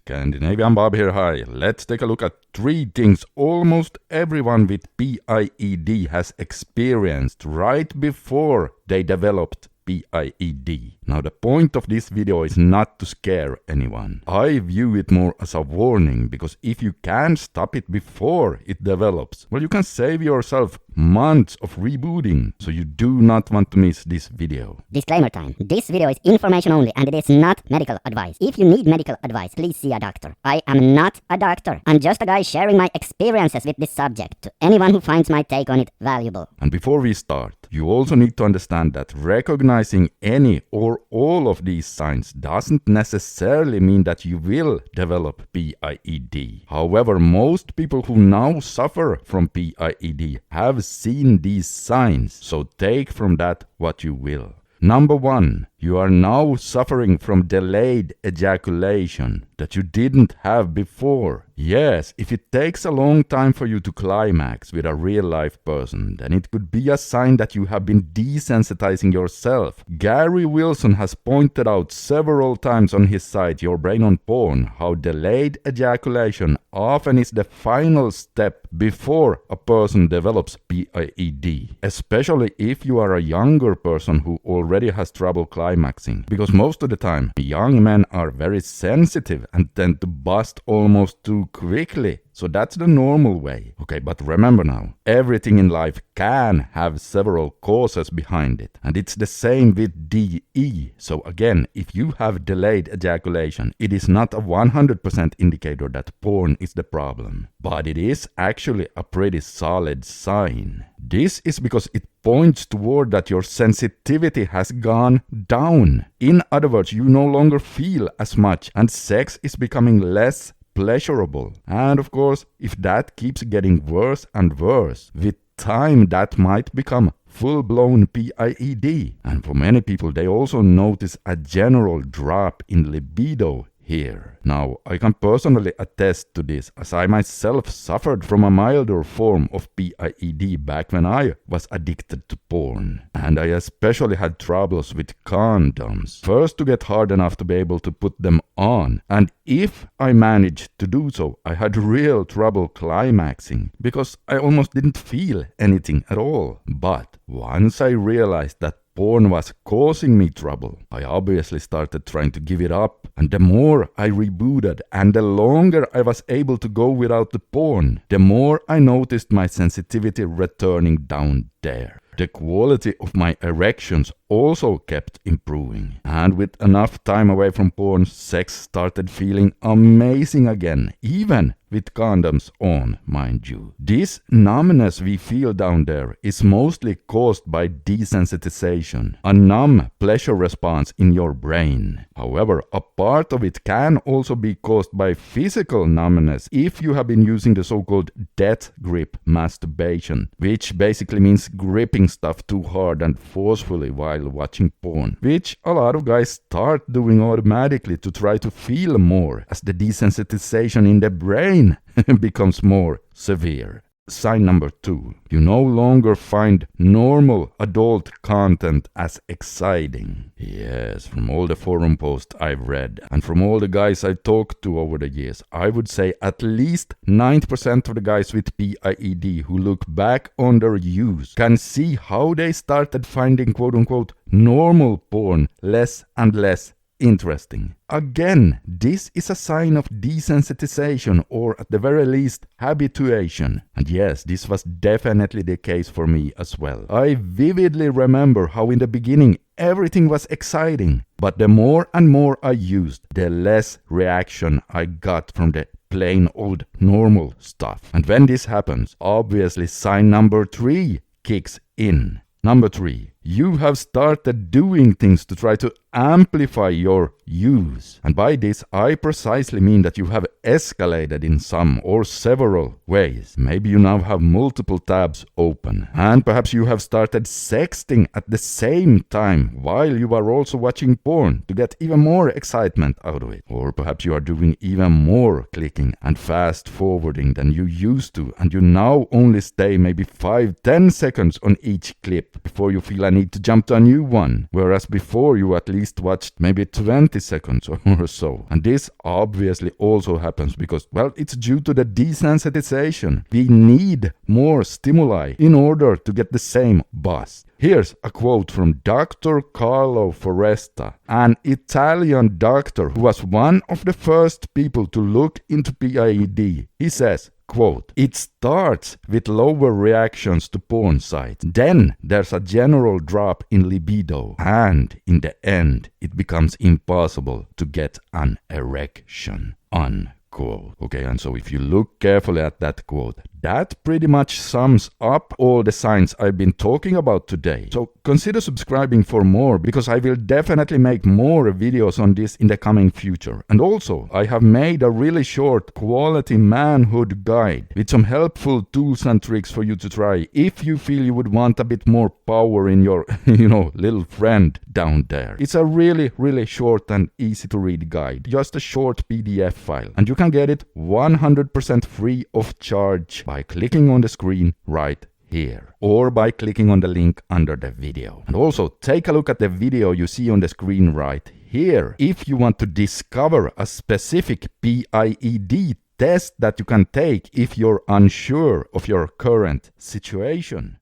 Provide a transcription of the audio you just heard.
Scandinavian Bob here, hi. Let's take a look at 3 things almost everyone with PIED has experienced right before they developed PIED. Now the point of this video is not to scare anyone. I view it more as a warning, because if you can stop it before it develops, well, you can save yourself months of rebooting. So you do not want to miss this video. Disclaimer time. This video is information only and it is not medical advice. If you need medical advice, please see a doctor. I am not a doctor. I'm just a guy sharing my experiences with this subject to anyone who finds my take on it valuable. And before we start, you also need to understand that recognizing any or all of these signs doesn't necessarily mean that you will develop PIED. However, most people who now suffer from PIED have seen these signs, so take from that what you will. Number 1, you are now suffering from delayed ejaculation that you didn't have before. Yes, if it takes a long time for you to climax with a real-life person, then it could be a sign that you have been desensitizing yourself. Gary Wilson has pointed out several times on his site, Your Brain on Porn, how delayed ejaculation often is the final step before a person develops PIED, especially if you are a younger person who already has trouble climaxing, because most of the time young men are very sensitive and tend to bust almost too quickly. So that's the normal way. Okay, but remember now, everything in life can have several causes behind it. And it's the same with DE. So again, if you have delayed ejaculation, it is not a 100% indicator that porn is the problem. But it is actually a pretty solid sign. This is because it points toward that your sensitivity has gone down. In other words, you no longer feel as much and sex is becoming less pleasurable. And of course, if that keeps getting worse and worse, with time that might become full-blown PIED. And for many people, they also notice a general drop in libido here. Now, I can personally attest to this, as I myself suffered from a milder form of PIED back when I was addicted to porn. And I especially had troubles with condoms. First, to get hard enough to be able to put them on. And if I managed to do so, I had real trouble climaxing, because I almost didn't feel anything at all. But once I realized that porn was causing me trouble, I obviously started trying to give it up. And the more I rebooted and the longer I was able to go without the porn, the more I noticed my sensitivity returning down there. The quality of my erections also kept improving. And with enough time away from porn, sex started feeling amazing again, even with condoms on, mind you. This numbness we feel down there is mostly caused by desensitization, a numb pleasure response in your brain. However, a part of it can also be caused by physical numbness if you have been using the so-called death grip masturbation, which basically means gripping stuff too hard and forcefully while watching porn, which a lot of guys start doing automatically to try to feel more as the desensitization in the brain becomes more severe. Sign number 2. You no longer find normal adult content as exciting. Yes, from all the forum posts I've read and from all the guys I've talked to over the years, I would say at least 90% of the guys with PIED who look back on their use can see how they started finding quote-unquote normal porn less and less interesting. Again, this is a sign of desensitization, or at the very least, habituation. And yes, this was definitely the case for me as well. I vividly remember how in the beginning everything was exciting, but the more and more I used, the less reaction I got from the plain old normal stuff. And when this happens, obviously sign number 3 kicks in. Number 3, you have started doing things to try to amplify your use. And by this, I precisely mean that you have escalated in some or several ways. Maybe you now have multiple tabs open. And perhaps you have started sexting at the same time while you are also watching porn to get even more excitement out of it. Or perhaps you are doing even more clicking and fast forwarding than you used to, and you now only stay maybe 5-10 seconds on each clip before you feel a need to jump to a new one. Whereas before you at least least watched maybe 20 seconds or so. And this obviously also happens because, well, it's due to the desensitization. We need more stimuli in order to get the same buzz. Here's a quote from Dr. Carlo Foresta, an Italian doctor who was one of the first people to look into PIED. He says, quote, "It starts with lower reactions to porn sites. Then there's a general drop in libido. And in the end, it becomes impossible to get an erection." Unquote. Okay, and so if you look carefully at that quote, that pretty much sums up all the signs I've been talking about today. So consider subscribing for more, because I will definitely make more videos on this in the coming future. And also, I have made a really short quality manhood guide with some helpful tools and tricks for you to try if you feel you would want a bit more power in your, little friend down there. It's a really, really short and easy to read guide, just a short PDF file. And you can get it 100% free of charge by clicking on the screen right here, or by clicking on the link under the video. And also take a look at the video you see on the screen right here if you want to discover a specific PIED test that you can take if you're unsure of your current situation.